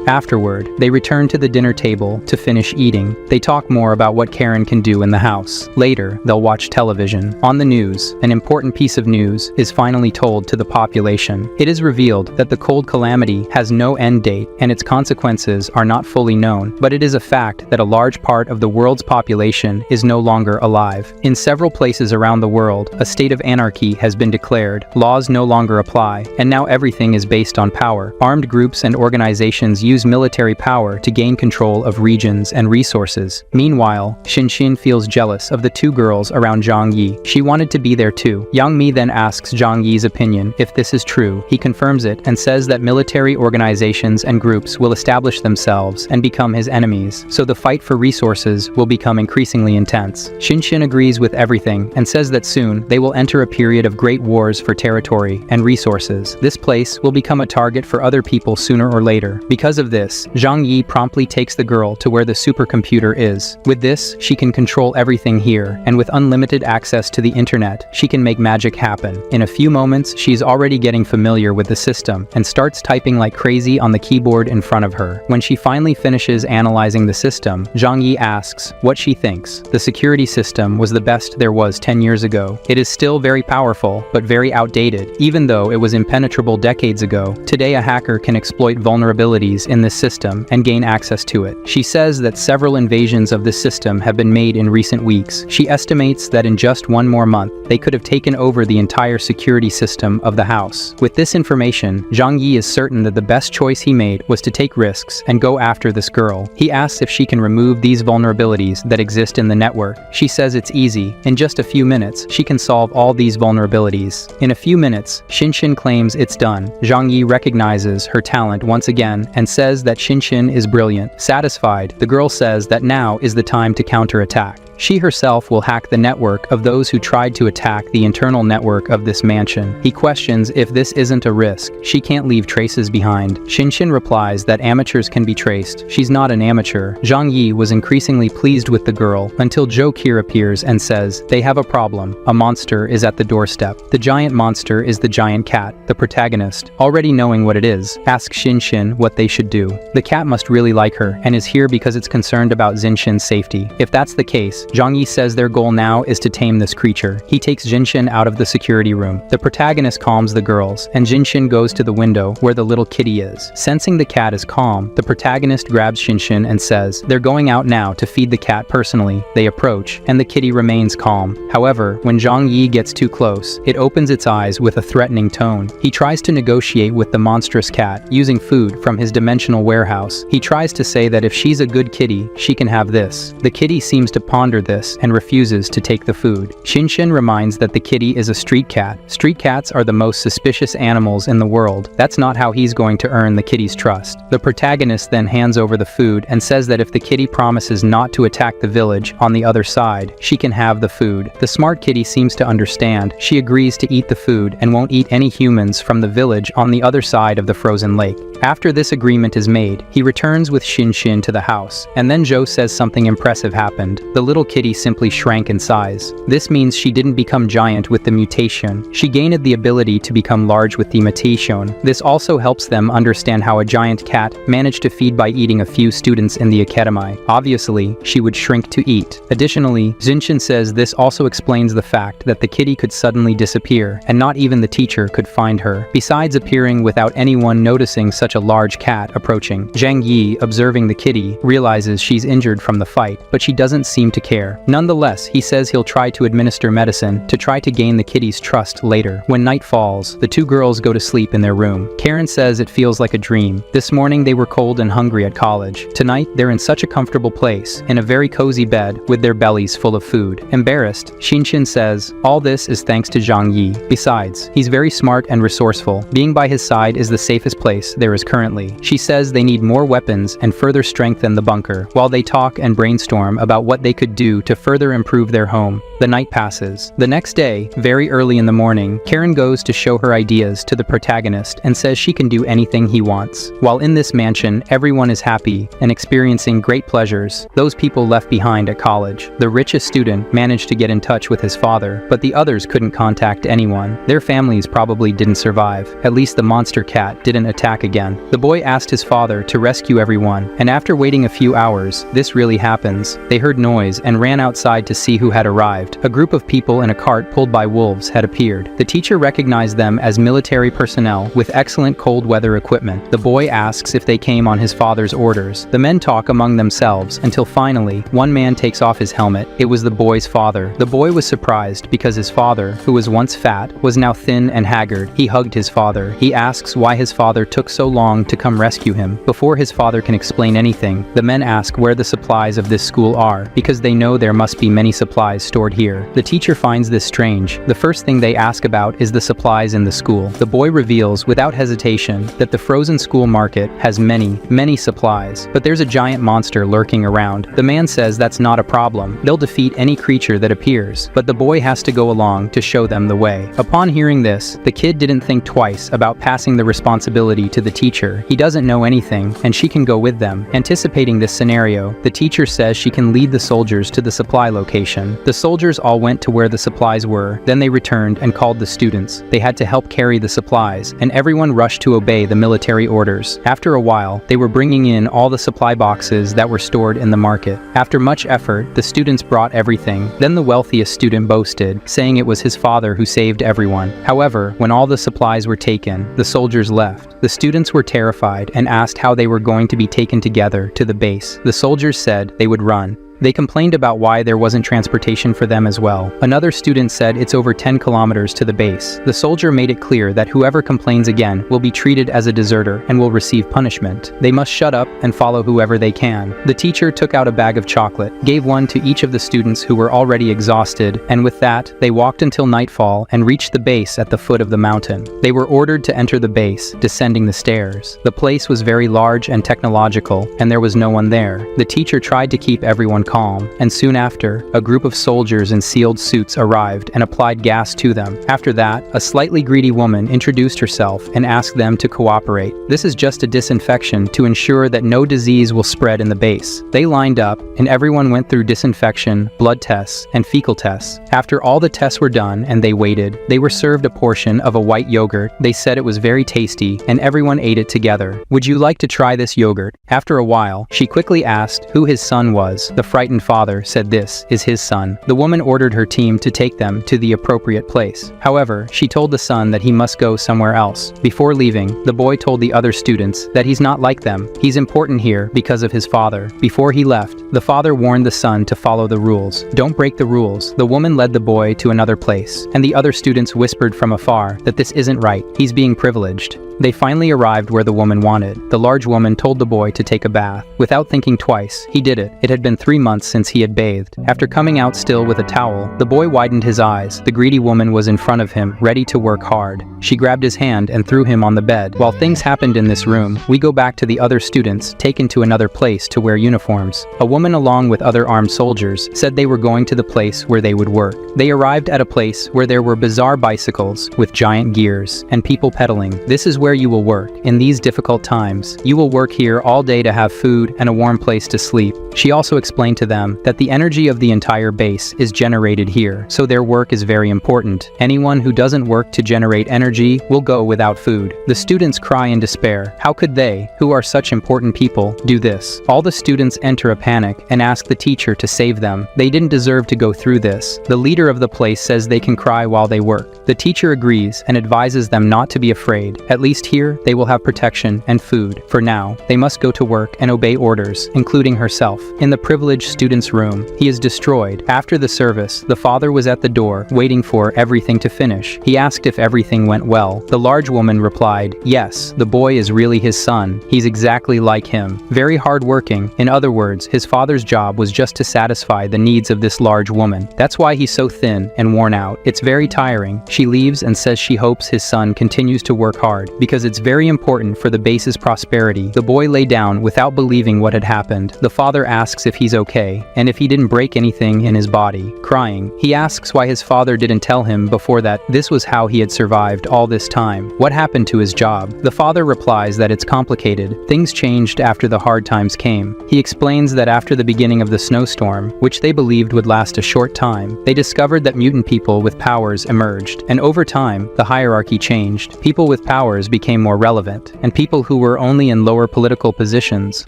Afterward, they return to the dinner table to finish eating. They talk more about what Karen can do in the house. Later, they'll watch television. On the news, an important piece of news is finally told to the population. It is revealed that the cold calamity has no end date and its consequences are not fully known, but it is a fact that a large part of the world's population is no longer alive. In several places around the world, a state of anarchy has been declared, laws no longer apply, and now everything is based on power. Armed groups and organizations use military power to gain control of regions and resources. Meanwhile, Xinxin feels jealous of the two girls around Zhang Yi. She wanted to be there too. Yang Mi then asks Zhang Yi's opinion if this is true. He confirms it and says that military organizations and groups will establish themselves and become his enemies, so the fight for resources will become increasingly intense. Xinxin agrees with everything and says that soon they will enter a period of great wars for territory and resources. This place will become a target for other people sooner or later. Because of this, Zhang Yi promptly takes the girl to where the supercomputer is. With this, she can control everything here, and with unlimited access to the internet, she can make magic happen. In a few moments, she's already getting familiar with the system and starts typing like crazy on the keyboard in front of her. When she finally finishes analyzing the system, Zhang Yi asks what she thinks. The security system was the best there was 10 years ago. It is still very powerful, but very outdated. Even though it was impenetrable decades ago, today a hacker can exploit vulnerabilities in this system and gain access to it. She says that several invasions of this system have been made in recent weeks. She estimates that in just one more month, they could have taken over the entire security system of the house. With this information, Zhang Yi is certain that the best choice he made was to take risks and go after this girl. He asks if she can remove these vulnerabilities that exist in the network. She says it's easy. In just a few minutes, she can solve all these vulnerabilities. In a few minutes, Xinxin claims it's done. Zhang Yi recognizes her talent once again and says that Xinxin is brilliant. Satisfied, the girl says that now is the time to counterattack. She herself will hack the network of those who tried to attack the internal network of this mansion. He questions if this isn't a risk. She can't leave traces behind. Xinxin replies that amateurs can be traced. She's not an amateur. Zhang Yi was increasingly pleased with the girl until Zhou Qir appears and says, they have a problem. A monster is at the doorstep. The giant monster is the giant cat. The protagonist, already knowing what it is, asks Xinxin what they should do. The cat must really like her and is here because it's concerned about Xinxin's safety. If that's the case, Zhang Yi says their goal now is to tame this creature. He takes Xinxin out of the security room. The protagonist calms the girls, and Xinxin goes to the window where the little kitty is. Sensing the cat is calm, the protagonist grabs Xinxin and says they're going out now to feed the cat personally. They approach, and the kitty remains calm. However, when Zhang Yi gets too close, it opens its eyes with a threatening tone. He tries to negotiate with the monstrous cat, using food from his dimensional warehouse. He tries to say that if she's a good kitty, she can have this. The kitty seems to ponder this and refuses to take the food. Xinxin reminds that the kitty is a street cat. Street cats are the most suspicious animals in the world. That's not how he's going to earn the kitty's trust. The protagonist then hands over the food and says that if the kitty promises not to attack the village on the other side, she can have the food. The smart kitty seems to understand. She agrees to eat the food and won't eat any humans from the village on the other side of the frozen lake. After this agreement is made, he returns with Xinxin to the house, and then Zhou says something impressive happened. The little kitty simply shrank in size. This means she didn't become giant with the mutation. She gained the ability to become large with the mutation. This also helps them understand how a giant cat managed to feed by eating a few students in the academy. Obviously, she would shrink to eat. Additionally, Xinxin says this also explains the fact that the kitty could suddenly disappear, and not even the teacher could find her. Besides appearing without anyone noticing such a large cat approaching, Zhang Yi, observing the kitty, realizes she's injured from the fight, but she doesn't seem to care. Nonetheless, he says he'll try to administer medicine to try to gain the kitty's trust later. When night falls, the two girls go to sleep in their room. Karen says it feels like a dream. This morning they were cold and hungry at college. Tonight, they're in such a comfortable place, in a very cozy bed, with their bellies full of food. Embarrassed, Xinxin says, all this is thanks to Zhang Yi. Besides, he's very smart and resourceful. Being by his side is the safest place there is currently. She says they need more weapons and further strengthen the bunker, while they talk and brainstorm about what they could do to further improve their home. The night passes. The next day, very early in the morning, Karen goes to show her ideas to the protagonist and says she can do anything he wants. While in this mansion, everyone is happy and experiencing great pleasures. Those people left behind at college. The richest student managed to get in touch with his father, but the others couldn't contact anyone. Their families probably didn't survive. At least the monster cat didn't attack again. everyone. The boy asked his father to rescue everyone, and after waiting a few hours, this really happens. They heard noise and ran outside to see who had arrived. A group of people in a cart pulled by wolves had appeared. The teacher recognized them as military personnel with excellent cold weather equipment. The boy asks if they came on his father's orders. The men talk among themselves until finally, one man takes off his helmet. It was the boy's father. The boy was surprised because his father, who was once fat, was now thin and haggard. He hugged his father. He asks why his father took so long to come rescue him. Before his father can explain anything, the men ask where the supplies of this school are, because they know there must be many supplies stored here. The teacher finds this strange. The first thing they ask about is the supplies in the school. The boy reveals without hesitation that the frozen school market has many supplies, but there's a giant monster lurking around. The man says that's not a problem. They'll defeat any creature that appears, but the boy has to go along to show them the way. Upon hearing this, the kid didn't think twice about passing the responsibility to the teacher. He doesn't know anything, and she can go with them. Anticipating this scenario, the teacher says she can lead the soldiers to the supply location. The soldiers all went to where the supplies were, then they returned and called the students. They had to help carry the supplies, and everyone rushed to obey the military orders. After a while, they were bringing in all the supply boxes that were stored in the market. After much effort, the students brought everything. Then the wealthiest student boasted, saying it was his father who saved everyone. However, when all the supplies were taken, the soldiers left. The students were terrified and asked how they were going to be taken together to the base. The soldiers said they would run. They complained about why there wasn't transportation for them as well. Another student said it's over 10 kilometers to the base. The soldier made it clear that whoever complains again will be treated as a deserter and will receive punishment. They must shut up and follow whoever they can. The teacher took out a bag of chocolate, gave one to each of the students who were already exhausted, and with that, they walked until nightfall and reached the base at the foot of the mountain. They were ordered to enter the base, descending the stairs. The place was very large and technological, and there was no one there. The teacher tried to keep everyone calm, and soon after, a group of soldiers in sealed suits arrived and applied gas to them. After that, a slightly greedy woman introduced herself and asked them to cooperate. This is just a disinfection to ensure that no disease will spread in the base. They lined up, and everyone went through disinfection, blood tests, and fecal tests. After all the tests were done and they waited, they were served a portion of a white yogurt. They said it was very tasty, and everyone ate it together. "Would you like to try this yogurt?" After a while, she quickly asked who his son was. The frightened father said this is his son. The woman ordered her team to take them to the appropriate place. However, she told the son that he must go somewhere else. Before leaving, the boy told the other students that he's not like them. He's important here because of his father. Before he left, the father warned the son to follow the rules. Don't break the rules. The woman led the boy to another place, and the other students whispered from afar that this isn't right. He's being privileged. They finally arrived where the woman wanted. The large woman told the boy to take a bath. Without thinking twice, he did it. It had been 3 months since he had bathed. After coming out still with a towel, the boy widened his eyes. The greedy woman was in front of him, ready to work hard. She grabbed his hand and threw him on the bed. While things happened in this room, we go back to the other students, taken to another place to wear uniforms. A woman along with other armed soldiers said they were going to the place where they would work. They arrived at a place where there were bizarre bicycles with giant gears and people pedaling. This is where you will work. In these difficult times, you will work here all day to have food and a warm place to sleep. She also explained to them that the energy of the entire base is generated here, so their work is very important. Anyone who doesn't work to generate energy will go without food. The students cry in despair. How could they, who are such important people, do this? All the students enter a panic and ask the teacher to save them. They didn't deserve to go through this. The leader of the place says they can cry while they work. The teacher agrees and advises them not to be afraid. At least here, they will have protection and food. For now, they must go to work and obey orders, including herself. In the privileged student's room, he is destroyed. After the service, the father was at the door, waiting for everything to finish. He asked if everything went well. The large woman replied, yes, the boy is really his son. He's exactly like him. Very hardworking. In other words, his father's job was just to satisfy the needs of this large woman. That's why he's so thin and worn out. It's very tiring. She leaves and says she hopes his son continues to work hard, because it's very important for the base's prosperity. The boy lay down without believing what had happened. The father asks if he's okay. okay, and if he didn't break anything in his body. Crying, he asks why his father didn't tell him before that this was how he had survived all this time. What happened to his job? The father replies that it's complicated. Things changed after the hard times came. He explains that after the beginning of the snowstorm, which they believed would last a short time, they discovered that mutant people with powers emerged, and over time, the hierarchy changed. People with powers became more relevant, and people who were only in lower political positions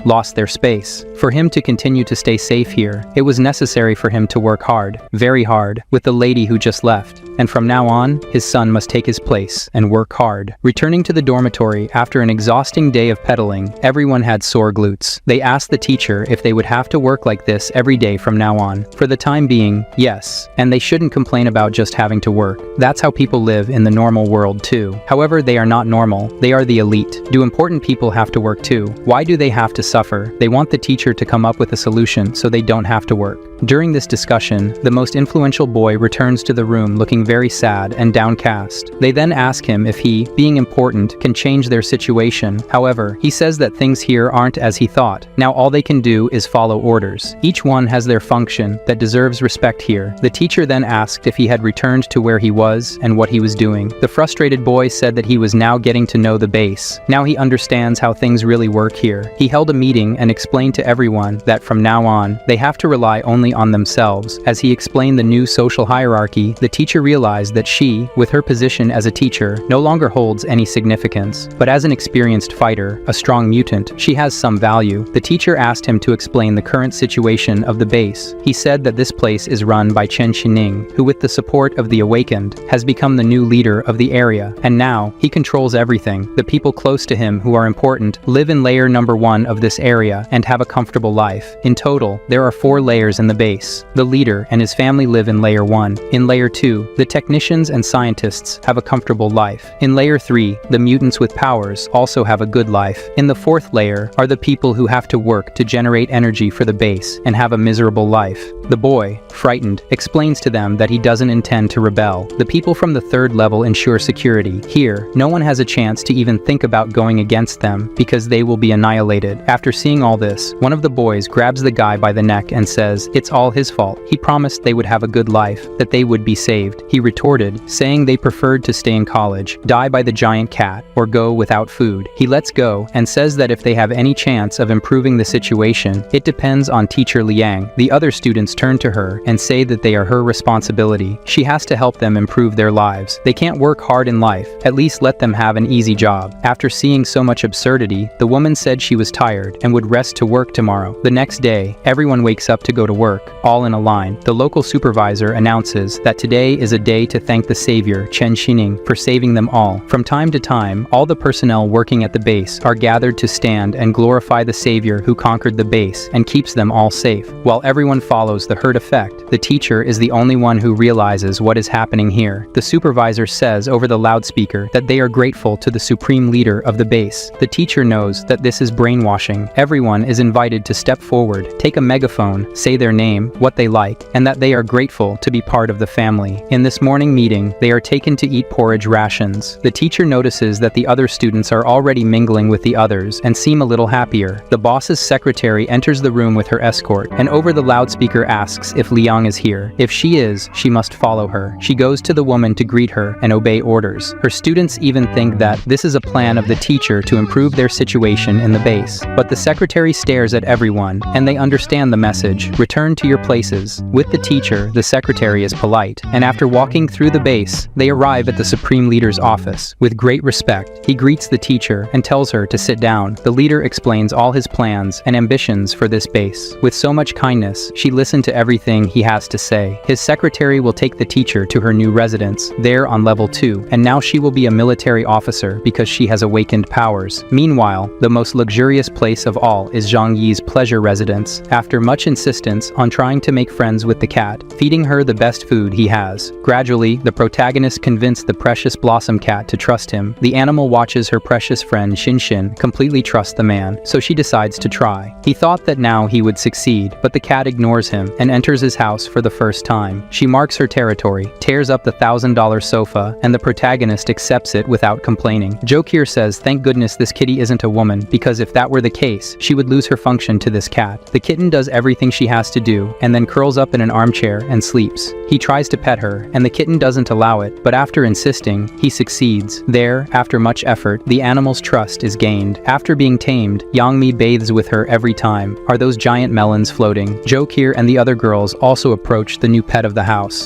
lost their space. For him to continue to stay safe here, it was necessary for him to work hard, very hard, with the lady who just left. And from now on, his son must take his place and work hard. Returning to the dormitory after an exhausting day of pedaling, everyone had sore glutes. They asked the teacher if they would have to work like this every day from now on. For the time being, yes, and they shouldn't complain about just having to work. That's how people live in the normal world too. However, they are not normal, they are the elite. Do important people have to work too? Why do they have to suffer? They want the teacher to come up with a solution so they don't have to work. During this discussion, the most influential boy returns to the room looking very sad and downcast. They then ask him if he, being important, can change their situation. However, he says that things here aren't as he thought. Now all they can do is follow orders. Each one has their function that deserves respect here. The teacher then asked if he had returned to where he was and what he was doing. The frustrated boy said that he was now getting to know the base. Now he understands how things really work here. He held a meeting and explained to everyone that from now on, they have to rely only on themselves. As he explained the new social hierarchy, the teacher realized that she, with her position as a teacher, no longer holds any significance. But as an experienced fighter, a strong mutant, she has some value. The teacher asked him to explain the current situation of the base. He said that this place is run by Chen Xining, who with the support of the Awakened, has become the new leader of the area, and now, he controls everything. The people close to him who are important live in layer number 1 of this area and have a comfortable life. In total, there are 4 layers in the base. The leader and his family live in layer 1. In layer 2, the technicians and scientists have a comfortable life. In layer 3, the mutants with powers also have a good life. In the 4th layer are the people who have to work to generate energy for the base and have a miserable life. The boy, frightened, explains to them that he doesn't intend to rebel. The people from the 3rd level ensure security. Here, no one has a chance to even think about going against them because they will be annihilated. After seeing all this, one of the boys grabs the guy by the neck and says it's all his fault. He promised they would have a good life, that they would be saved. He retorted, saying they preferred to stay in college, die by the giant cat, or go without food. He lets go and says that if they have any chance of improving the situation, it depends on teacher Liang. The other students turn to her and say that they are her responsibility. She has to help them improve their lives. They can't work hard in life, at least let them have an easy job. After seeing so much absurdity, the woman said she was tired and would rest to work tomorrow. The next day, everyone wakes up to go to work, all in a line. The local supervisor announces that today is a day to thank the savior, Chen Xining, for saving them all. From time to time, all the personnel working at the base are gathered to stand and glorify the savior who conquered the base and keeps them all safe. While everyone follows the herd effect, the teacher is the only one who realizes what is happening here. The supervisor says over the loudspeaker that they are grateful to the supreme leader of the base. The teacher knows that this is brainwashing. Everyone is invited to step forward, take a megaphone, say their name, what they like, and that they are grateful to be part of the family. In this morning meeting, they are taken to eat porridge rations. The teacher notices that the other students are already mingling with the others and seem a little happier. The boss's secretary enters the room with her escort, and over the loudspeaker asks if Liang is here. If she is, she must follow her. She goes to the woman to greet her and obey orders. Her students even think that this is a plan of the teacher to improve their situation in the base. But the secretary stares at everyone, and they understand the message. Return to your places. With the teacher, the secretary is polite, and after walking through the base, they arrive at the supreme leader's office. With great respect, he greets the teacher and tells her to sit down. The leader explains all his plans and ambitions for this base. With so much kindness, she listened to everything he has to say. His secretary will take the teacher to her new residence, there on level 2, and now she will be a military officer because she has awakened powers. Meanwhile, the most luxurious place of all is Zhang Yi's pleasure residence. After much insistence on trying to make friends with the cat, feeding her the best food he has. Gradually, the protagonist convinced the precious Blossom cat to trust him. The animal watches her precious friend Shinshin completely trust the man, so she decides to try. He thought that now he would succeed, but the cat ignores him and enters his house for the first time. She marks her territory, tears up the $1,000 sofa, and the protagonist accepts it without complaining. Joke here says, thank goodness this kitty isn't a woman, because if that were the case, she would lose her function to this cat. The kitten does everything she has to do, and then curls up in an armchair and sleeps. He tries to pet her, and the kitten doesn't allow it, but after insisting, he succeeds. There, after much effort, the animal's trust is gained. After being tamed, Zhang Yi bathes with her every time. Are those giant melons floating? Jo Kier and the other girls also approach the new pet of the house.